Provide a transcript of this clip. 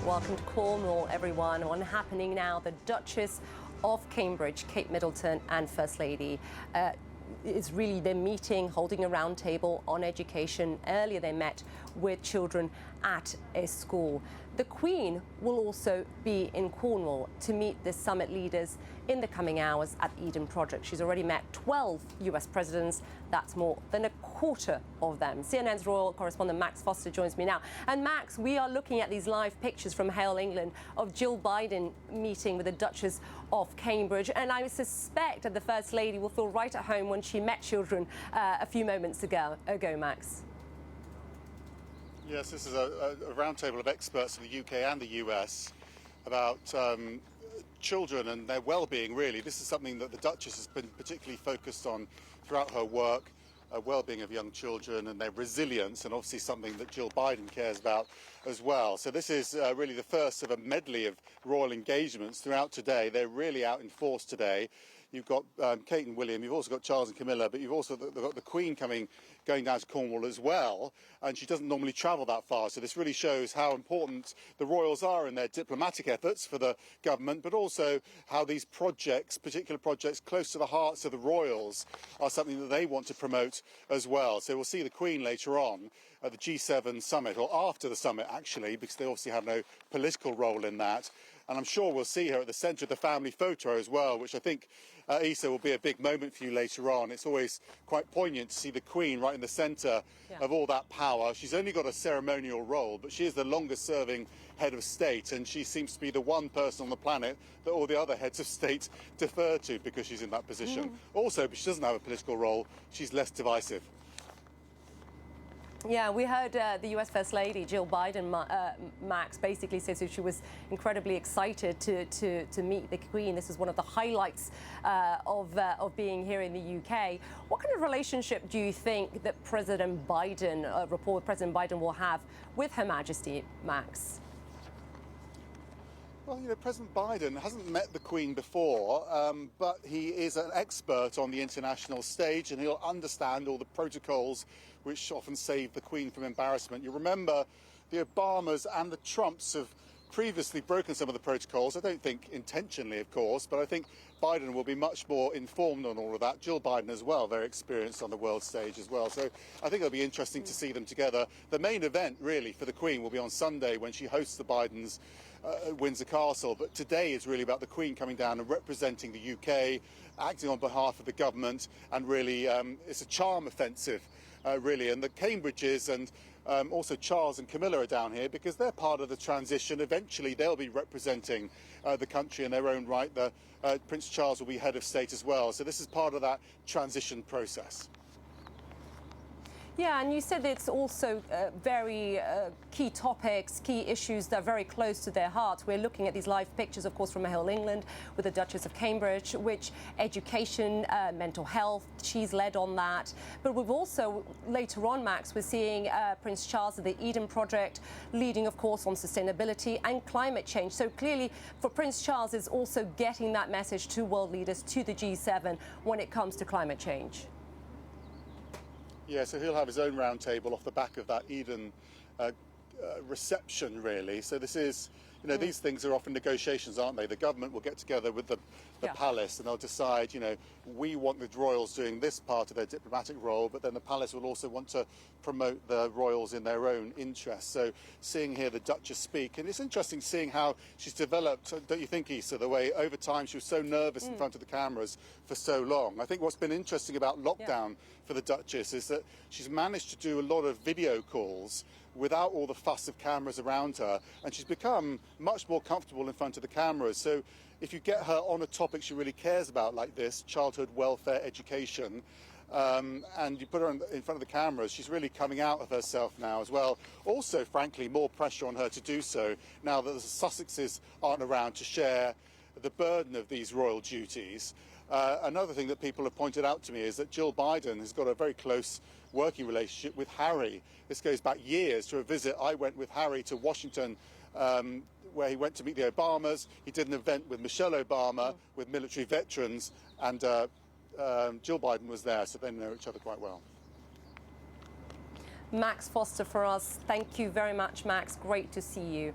Welcome to Cornwall, everyone. On Happening Now, the Duchess of Cambridge, Kate Middleton, and First Lady. It's really their meeting, holding a round table on education. Earlier they met with children at a school. The Queen will also be in Cornwall to meet the summit leaders in the coming hours at the Eden Project. She's already met 12 US presidents. That's more than a quarter of them. CNN's royal correspondent Max Foster joins me now. And Max, we are looking at these live pictures from Hale, England, of Jill Biden meeting with the Duchess of Cambridge. And I suspect that the First Lady will feel right at home when she met children a few moments ago, Max. Yes, this is a roundtable of experts from the UK and the US about children and their well-being, really. This is something that the Duchess has been particularly focused on throughout her work, well-being of young children and their resilience, and obviously something that Jill Biden cares about as well. So this is really the first of a medley of royal engagements throughout today. They're really out in force today. You've got Kate and William, you've also got Charles and Camilla, but you've also got the Queen going down to Cornwall as well, and she doesn't normally travel that far, so this really shows how important the royals are in their diplomatic efforts for the government, but also how these projects, particular projects close to the hearts of the royals, are something that they want to promote as well. So we'll see the Queen later on at the G7 summit, or after the summit actually, because they obviously have no political role in that. And I'm sure we'll see her at the centre of the family photo as well, which I think, Issa, will be a big moment for you later on. It's always quite poignant to see the Queen right in the centre of all that power. She's only got a ceremonial role, but she is the longest serving head of state, and she seems to be the one person on the planet that all the other heads of state defer to because she's in that position. Also, because she doesn't have a political role, she's less divisive. Yeah, we heard the US First Lady, Jill Biden, Max, basically says that she was incredibly excited to meet the Queen. This is one of the highlights of being here in the UK. What kind of relationship do you think that President Biden will have with Her Majesty, Max? Well, you know, President Biden hasn't met the Queen before, but he is an expert on the international stage and he'll understand all the protocols which often save the Queen from embarrassment. You remember the Obamas and the Trumps have previously broken some of the protocols. I don't think intentionally, of course, but I think Biden will be much more informed on all of that. Jill Biden as well, very experienced on the world stage as well. So I think it'll be interesting to see them together. The main event, really, for the Queen will be on Sunday when she hosts the Bidens at Windsor Castle. But today is really about the Queen coming down and representing the UK, acting on behalf of the government, and really it's a charm offensive, really. And the Cambridges and also Charles and Camilla are down here because they're part of the transition. Eventually they'll be representing the country in their own right. Prince Charles will be head of state as well. So this is part of that transition process. Yeah, and you said it's also very key topics, key issues that are very close to their hearts. We're looking at these live pictures, of course, from Hale, England, with the Duchess of Cambridge, which education, mental health, she's led on that. But we've also, later on, Max, we're seeing Prince Charles at the Eden Project, leading, of course, on sustainability and climate change. So clearly, for Prince Charles, it's also getting that message to world leaders, to the G7, when it comes to climate change. Yeah, so he'll have his own roundtable off the back of that Eden reception, really. So this is, you know, these things are often negotiations, aren't they? The government will get together with the palace and they'll decide, you know, we want the royals doing this part of their diplomatic role, but then the palace will also want to promote the royals in their own interests. So seeing here the Duchess speak, and it's interesting seeing how she's developed, don't you think, Issa, the way over time she was so nervous in front of the cameras for so long. I think what's been interesting about lockdown for the Duchess is that she's managed to do a lot of video calls without all the fuss of cameras around her, and she's become much more comfortable in front of the cameras. So if you get her on a topic she really cares about like this, childhood welfare, education, and you put her in front of the cameras, she's really coming out of herself now as well. Also, frankly, more pressure on her to do so now that the Sussexes aren't around to share the burden of these royal duties. Another thing that people have pointed out to me is that Jill Biden has got a very close working relationship with Harry. This goes back years to a visit I went with Harry to Washington, where he went to meet the Obamas. He did an event with Michelle Obama, with military veterans, and Jill Biden was there, so they know each other quite well. Max Foster for us. Thank you very much, Max. Great to see you.